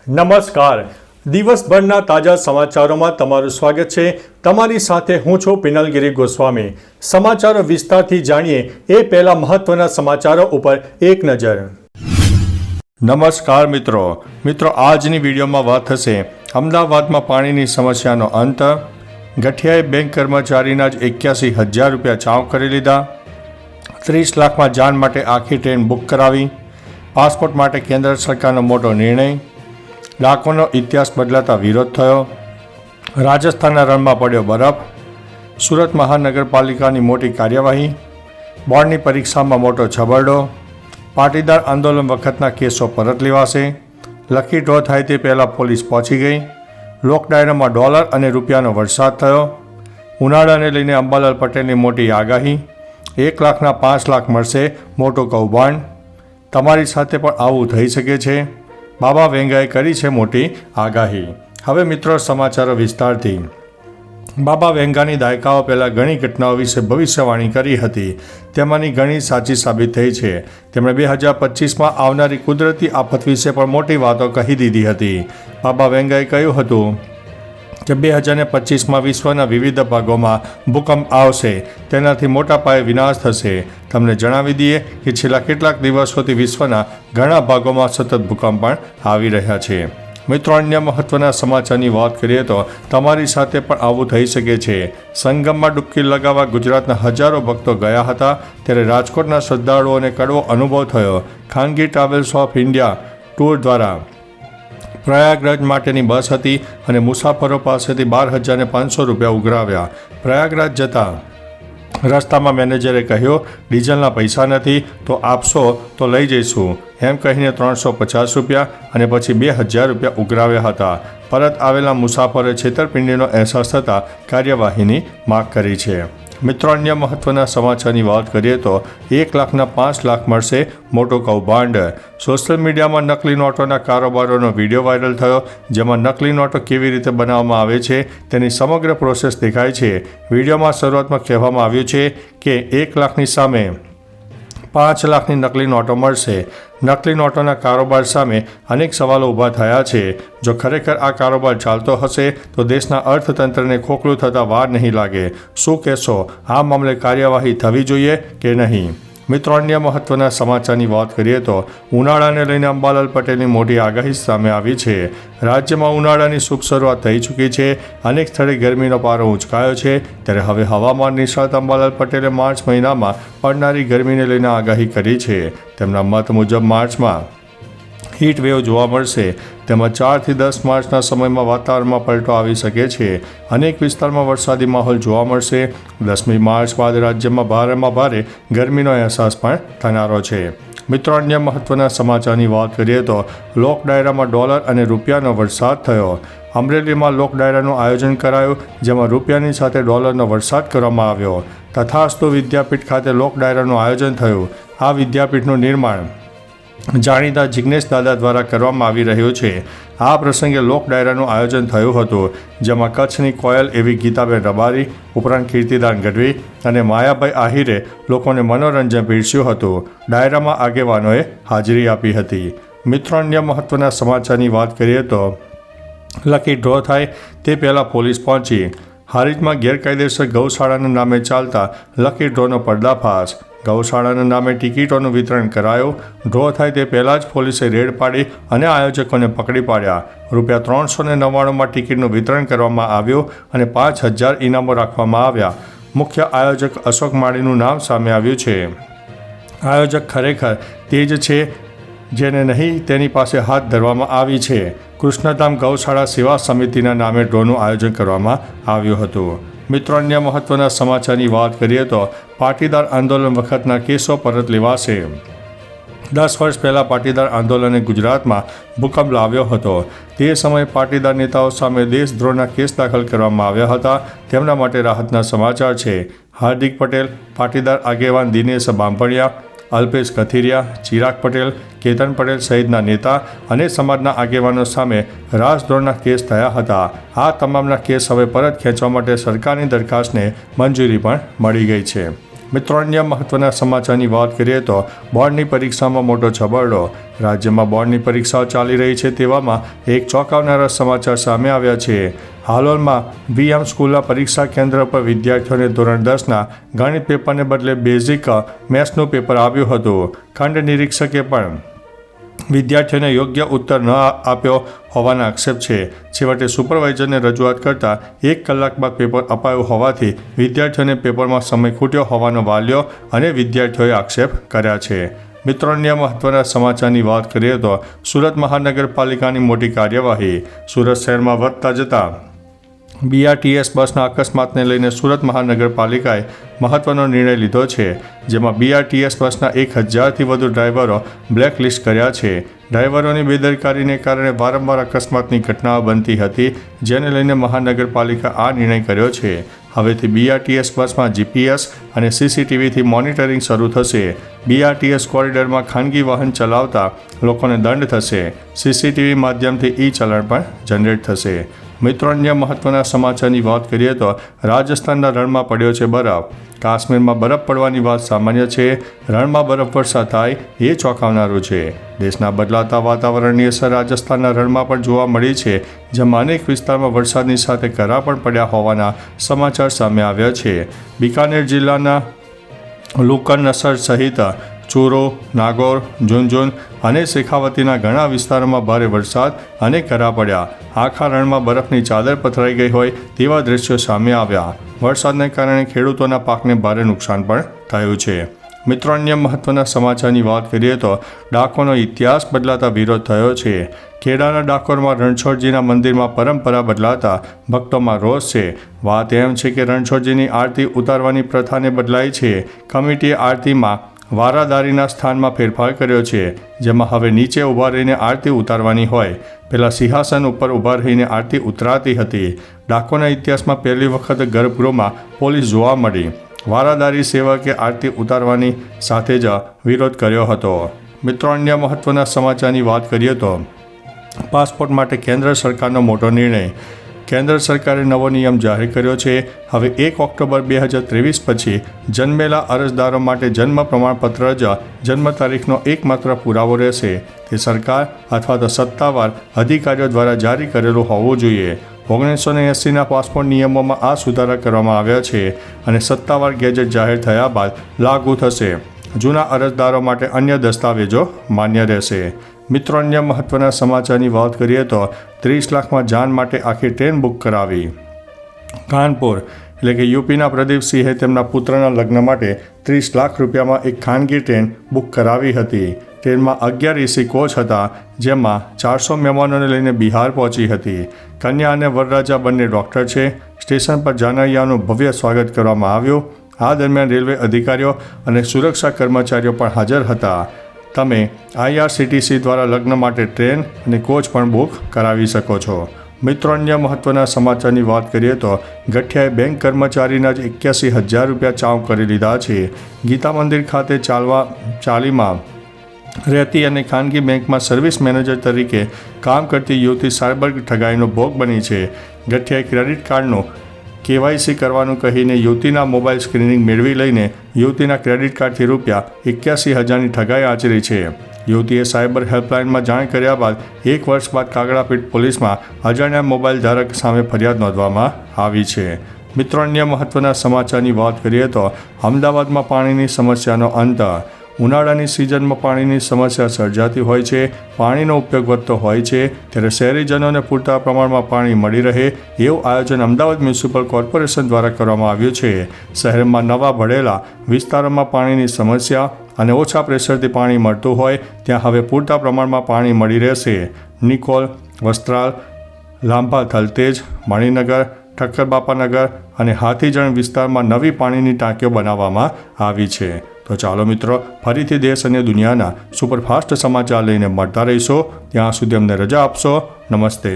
નમસ્કાર. દિવસભરના તાજા સમાચારોમાં તમારું સ્વાગત છે. તમારી સાથે હું છું પિનલગીરી ગોસ્વામી. સમાચારો વિસ્તારથી જાણીએ એ પહેલા મહત્વના સમાચારો ઉપર એક નજર. નમસ્કાર મિત્રો. આજની વિડીયોમાં વાત થશે અમદાવાદમાં પાણીની સમસ્યાનો અંત. ગઠિયાએ બેંક કર્મચારીના જ 81,000 રૂપિયા ચાવ કરી લીધા. 30 લાખમાં જાન માટે આખી ટ્રેન બુક કરાવી. પાસપોર્ટ માટે કેન્દ્ર સરકારનો મોટો નિર્ણય. ડાકોરનો ઇતિહાસ બદલાતા વિરોધ થયો. રાજસ્થાનના રણમાં પડ્યો બરફ. સુરત મહાનગરપાલિકાની મોટી કાર્યવાહી. બોર્ડની પરીક્ષામાં મોટો છબરડો. પાટીદાર આંદોલન વખતના કેસો પરત લેવાશે. લકી ડ્રો થાય તે પહેલાં પોલીસ પહોંચી ગઈ. લોકડાયરામાં ડોલર અને રૂપિયાનો વરસાદ થયો. ઉનાળાને લઈને અંબાલાલ પટેલની મોટી આગાહી. 1 લાખના 5 લાખ મળશે, મોટું કૌભાંડ. તમારી સાથે પણ આવું થઈ શકે છે. બાબા વેંગાએ કરી છે મોટી આગાહી. હવે મિત્રો સમાચારો વિસ્તારથી. બાબા વેંગાની દાયકાઓ પહેલાં ઘણી ઘટનાઓ વિશે ભવિષ્યવાણી કરી હતી. તેમાંની ઘણી સાચી સાબિત થઈ છે. તેમણે 2025માં આવનારી કુદરતી આફત વિશે પણ મોટી વાતો કહી દીધી હતી. બાબા વેંગાએ કહ્યું હતું કે 2025માં વિશ્વના વિવિધ ભાગોમાં ભૂકંપ આવશે. તેનાથી મોટા પાયે વિનાશ થશે. તમને જણાવી દઈએ કે છેલ્લા કેટલાક દિવસોથી વિશ્વના ઘણા ભાગોમાં સતત ભૂકંપ પણ આવી રહ્યા છે. મિત્રો, અન્ય મહત્વના સમાચારની વાત કરીએ તો તમારી સાથે પણ આવું થઈ શકે છે. સંગમમાં ડૂબકી લગાવવા ગુજરાતના હજારો ભક્તો ગયા હતા, ત્યારે રાજકોટના શ્રદ્ધાળુઓને કડવો અનુભવ થયો. ખાનગી ટ્રાવેલ્સ ઓફ ઇન્ડિયા ટૂર દ્વારા પ્રયાગરાજ માટેની બસ હતી અને મુસાફરો પાસેથી 12,500 રૂપિયા ઉઘરાવ્યા. પ્રયાગરાજ જતા રસ્તામાં મેનેજરે કહ્યું, ડીઝલના પૈસા નથી તો આપશો તો લઈ જઈશું, એમ કહીને 350 રૂપિયા અને પછી 2,000 રૂપિયા ઉઘરાવ્યા હતા. પરત આવેલા મુસાફરે છેતરપિંડીનો અહેસાસ થતાં કાર્યવાહીની માગ કરી છે. મિત્રો, અન્ય મહત્વના સમાચારની વાત કરીએ તો 1 લાખના 5 લાખ મળશે, મોટો કૌભાંડ. સોશિયલ મીડિયામાં નકલી નોટોના કારોબારોનો વિડીયો વાયરલ થયો, જેમાં નકલી નોટો કેવી રીતે બનાવવામાં આવે છે તેની સમગ્ર પ્રોસેસ દેખાય છે. વિડીયોમાં શરૂઆતમાં કહેવામાં આવ્યું છે કે 1 લાખની સામે 5 લાખની નકલી નોટો મળશે. નકલી નોટોના કારોબાર સામે અનેક સવાલો ઊભા થયા છે. જો ખરેખર આ કારોબાર ચાલતો હશે તો દેશના અર્થતંત્રને ખોખલું થતાં વાર નહીં લાગે. શું કહેશો? આ મામલે કાર્યવાહી થવી જોઈએ કે નહીં? મિત્રો, અન્ય મહત્વના સમાચારની વાત કરીએ તો ઉનાળાને લઈને અંબાલાલ પટેલની મોટી આગાહી સામે આવી છે. રાજ્યમાં ઉનાળાની શુભ શરૂઆત થઈ ચૂકી છે. અનેક સ્થળે ગરમીનો પારો ઊંચકાયો છે. ત્યારે હવે હવામાન નિષ્ણાત અંબાલાલ પટેલે માર્ચ મહિનામાં પડનારી ગરમીને લઈને આગાહી કરી છે. તેમના મત મુજબ માર્ચમાં હીટ વેવ જોવા મળશે. તેમાં 4 થી 10 માર્ચના સમયમાં વાતાવરણમાં પલટો આવી શકે છે. અનેક વિસ્તારમાં વરસાદી માહોલ જોવા મળશે. 10મી માર્ચ બાદ રાજ્યમાં ભારેમાં ભારે ગરમીનો અહેસાસ પણ થનારો છે. મિત્રો, અન્ય મહત્વના સમાચારની વાત કરીએ તો લોક ડાયરામાં ડોલર અને રૂપિયાનો વરસાદ થયો. અમરેલીમાં લોક ડાયરાનું આયોજન કરાયું, જેમાં રૂપિયાની સાથે ડોલરનો વરસાદ કરવામાં આવ્યો. તથાસ્તુ વિદ્યાપીઠ ખાતે લોક ડાયરાનું આયોજન થયું. આ વિદ્યાપીઠનું નિર્માણ જાણીતા જિગ્નેશ દાદા દ્વારા કરવામાં આવી રહ્યું છે. આ પ્રસંગે લોક ડાયરાનું આયોજન થયું હતું, જેમાં કચ્છની કોયલ એવી ગીતાબેન રબારી ઉપરાંત કીર્તિદાન ગઢવી અને માયાભાઈ આહિરે લોકોને મનોરંજન પીરસ્યું હતું. ડાયરામાં આગેવાનોએ હાજરી આપી હતી. મિત્રો, અન્ય મહત્વના સમાચારની વાત કરીએ તો લકી ડ્રો થાય તે પહેલાં પોલીસ પહોંચી. હારીજમાં ગેરકાયદેસર ગૌશાળાના નામે ચાલતા લકી ડ્રોનો પર્દાફાશ. ગૌશાળાના નામે ટિકિટોનું વિતરણ કરાયું. ડ્રો થાય તે પહેલાં જ પોલીસે રેડ પાડી અને આયોજકોને પકડી પાડ્યા. રૂપિયા 399માં ટિકિટનું વિતરણ કરવામાં આવ્યું અને 5,000 ઇનામો રાખવામાં આવ્યા. મુખ્ય આયોજક અશોક માળીનું નામ સામે આવ્યું છે. આયોજક ખરેખર તે જ છે જેને નહીં તેની પાસે હાથ ધરવામાં આવી છે. કૃષ્ણધામ ગૌશાળા સેવા સમિતિના નામે ડ્રોનું આયોજન કરવામાં આવ્યું હતું. મિત્રો, અન્ય મહત્વના સમાચારની વાત કરીએ તો પાટીદાર આંદોલન વખતના કેસો પરત લેવાશે. 10 વર્ષ પહેલાં પાટીદાર આંદોલને ગુજરાતમાં ભૂકંપ લાવ્યો હતો. તે સમયે પાટીદાર નેતાઓ સામે દેશદ્રોહના કેસ દાખલ કરવામાં આવ્યા હતા. તેમના માટે રાહતના સમાચાર છે. હાર્દિક પટેલ, પાટીદાર આગેવાન દિનેશ બાંભણિયા, અલ્પેશ કથિરિયા, ચિરાગ પટેલ, કેતન પટેલ સહિતના નેતા અને સમાજના આગેવાનો સામે રાજદ્રોહના કેસ થયા હતા. આ તમામના કેસ હવે પરત ખેંચવા માટે સરકારની દરખાસ્તને મંજૂરી પણ મળી ગઈ છે. મિત્રો, અન્ય મહત્વના સમાચારની વાત કરીએ તો બોર્ડની પરીક્ષામાં મોટો છબરડો. રાજ્યમાં બોર્ડની પરીક્ષાઓ ચાલી રહી છે તેવામાં એક ચોંકાવનારા સમાચાર સામે આવ્યા છે. હાલોલમાં VM સ્કૂલના પરીક્ષા કેન્દ્ર પર વિદ્યાર્થીઓને ધોરણ 10ના ગણિત પેપરને બદલે બેઝિક મેથ્સનું પેપર આવ્યું હતું. ખંડ નિરીક્ષકે પણ વિદ્યાર્થીઓને યોગ્ય ઉત્તર ન આપ્યો હોવાના આક્ષેપ છે. છેવટે સુપરવાઇઝરને રજૂઆત કરતાં 1 કલાક બાદ પેપર અપાયું હોવાથી વિદ્યાર્થીઓને પેપરમાં સમય ખૂટ્યો હોવાનો વાલીઓ અને વિદ્યાર્થીઓએ આક્ષેપ કર્યા છે. મિત્રો, અન્ય મહત્વના સમાચારની વાત કરીએ તો સુરત મહાનગરપાલિકાની મોટી કાર્યવાહી. સુરત શહેરમાં વધતા જતા BRTS બસના અકસ્માતને લઈને સુરત મહાનગરપાલિકાએ મહત્વનો નિર્ણય લીધો છે, જેમાં BRTS બસના 1000થી વધુ ડ્રાઈવરો બ્લેકલિસ્ટ કર્યા છે. ડ્રાઈવરોની બેદરકારીને કારણે વારંવાર અકસ્માતની ઘટનાઓ બનતી હતી, જેને લઈને મહાનગરપાલિકા આ નિર્ણય કર્યો છે. હવેથી BRTS બસમાં GPS અને CCTVથી મોનિટરિંગ શરૂ થશે. BRTS કોરિડોરમાં ખાનગી વાહન ચલાવતા લોકોને દંડ થશે. CCTV માધ્યમથી ચલણ પણ જનરેટ થશે. મિત્રો, અન્ય મહત્વના સમાચારની વાત કરીએ તો રાજસ્થાનના રણમાં પડ્યો છે બરફ. કાશ્મીરમાં બરફ પડવાની વાત સામાન્ય છે. રણમાં બરફ વર્ષા થાય એ ચોંકાવનારું છે. દેશના બદલાતા વાતાવરણની અસર રાજસ્થાનના રણમાં પણ જોવા મળી છે, જેમાં અનેક વિસ્તારમાં વરસાદની સાથે કરા પણ પડ્યા હોવાના સમાચાર સામે આવ્યા છે. બિકાનેર જિલ્લાના લુકરનસર સહિત ચૂરો, નાગોર, ઝુંઝુન અને શેખાવતીના ઘણા વિસ્તારોમાં ભારે વરસાદ અને કરા પડ્યા. આખા રણમાં બરફની ચાદર પથરાઈ ગઈ હોય તેવા દ્રશ્યો સામે આવ્યા. વરસાદને કારણે ખેડૂતોના પાકને ભારે નુકસાન પણ થયું છે. મિત્રો, અન્ય મહત્વના સમાચારની વાત કરીએ તો ડાકોરનો ઇતિહાસ બદલાતા વિરોધ થયો છે. ખેડાના ડાકોરમાં રણછોડજીના મંદિરમાં પરંપરા બદલાતા ભક્તોમાં રોષ છે. વાત એમ છે કે રણછોડજીની આરતી ઉતારવાની પ્રથાને બદલાઈ છે. કમિટીએ આરતીમાં વારાદારીના સ્થાનમાં ફેરફાર કર્યો છે, જેમાં હવે નીચે ઊભા રહીને આરતી ઉતારવાની હોય. પહેલાં સિંહાસન ઉપર ઊભા રહીને આરતી ઉતરાતી હતી. ડાકોરના ઇતિહાસમાં પહેલી વખત ગર્ભગૃહમાં પોલીસ જોવા મળી. વારાદારી સેવકે આરતી ઉતારવાની સાથે જ વિરોધ કર્યો હતો. મિત્રો, અન્ય મહત્વના સમાચારની વાત કરીએ તો પાસપોર્ટ માટે કેન્દ્ર સરકારનો મોટો નિર્ણય. કેન્દ્ર સરકારે નવો નિયમ જાહેર કર્યો છે. હવે 1 ઓક્ટોબર 2023 પછી જન્મેલા અરજદારો માટે જન્મ પ્રમાણપત્ર જ જન્મ તારીખનો એકમાત્ર પુરાવો રહેશે. તે સરકાર અથવા તો સત્તાવાર અધિકારીઓ દ્વારા જારી કરેલું હોવું જોઈએ. 1980ના પાસપોર્ટ નિયમોમાં આ સુધારા કરવામાં આવ્યા છે અને સત્તાવાર ગેજેટ જાહેર થયા બાદ લાગુ થશે. જૂના અરજદારો માટે અન્ય દસ્તાવેજો માન્ય રહેશે. મિત્રો, અન્ય મહત્વના સમાચારની વાત કરીએ તો 30 લાખમાં જાન માટે આખી ટ્રેન બુક કરાવી. કાનપુર એટલે કે યુપીના પ્રદીપસિંહે તેમના પુત્રના લગ્ન માટે 30 લાખ રૂપિયામાં એક ખાનગી ટ્રેન બુક કરાવી હતી. ટ્રેનમાં 11 AC કોચ હતા, જેમાં 400 મહેમાનોને લઈને બિહાર પહોંચી હતી. કન્યા અને વરરાજા બંને ડૉક્ટર છે. સ્ટેશન પર જાનૈયાનું ભવ્ય સ્વાગત કરવામાં આવ્યું. આ દરમિયાન રેલવે અધિકારીઓ અને સુરક્ષા કર્મચારીઓ પણ હાજર હતા. તમે IRCTC દ્વારા લગ્ન માટે ટ્રેન અને કોચ પણ બુક કરાવી શકો છો. મિત્રો, અન્ય મહત્વના સમાચારની વાત કરીએ તો ગઠિયાએ બેંક કર્મચારીના જ 81,000 રૂપિયા ચાઉ કરી લીધા છે. ગીતા મંદિર ખાતે ચાલીમાં રહેતી અને ખાનગી બેંકમાં સર્વિસ મેનેજર તરીકે કામ કરતી યુવતી સાયબર ઠગાઈનો ભોગ બની છે. ગઠિયાએ ક્રેડિટ કાર્ડનું KYC કરવાનું કહીને યુવતીના મોબાઈલ સ્ક્રીનિંગ મેળવી લઈને યુવતીના ક્રેડિટ કાર્ડથી રૂપિયા 81,000ની ઠગાઈ આચરી છે. યુવતીએ સાયબર હેલ્પલાઇનમાં જાણ કર્યા બાદ 1 વર્ષ બાદ કાગડાપીઠ પોલીસમાં અજાણ્યા મોબાઈલ ધારક સામે ફરિયાદ નોંધવામાં આવી છે. મિત્રો, અન્ય મહત્વના સમાચારની વાત કરીએ તો અમદાવાદમાં પાણીની સમસ્યાનો અંત. ઉનાળાની સિઝનમાં પાણીની સમસ્યા સર્જાતી હોય છે. પાણીનો ઉપયોગ વધતો હોય છે, ત્યારે શહેરીજનોને પૂરતા પ્રમાણમાં પાણી મળી રહે એવું આયોજન અમદાવાદ મ્યુનિસિપલ કોર્પોરેશન દ્વારા કરવામાં આવ્યું છે. શહેરમાં નવા ભળેલા વિસ્તારોમાં પાણીની સમસ્યા અને ઓછા પ્રેશરથી પાણી મળતું હોય ત્યાં હવે પૂરતા પ્રમાણમાં પાણી મળી રહેશે. નિકોલ, વસ્ત્રાલ, લાંભા થલતેજ, મણિનગર, ઠક્કરબાપાનગર અને હાથીજણ વિસ્તારમાં નવી પાણીની ટાંકીઓ બનાવવામાં આવી છે. તો ચાલો મિત્રો, ફરીથી દેશ અને દુનિયાના સુપરફાસ્ટ સમાચાર લઈને મળતા રહીશો. ત્યાં સુધી અમને રજા આપશો. નમસ્તે.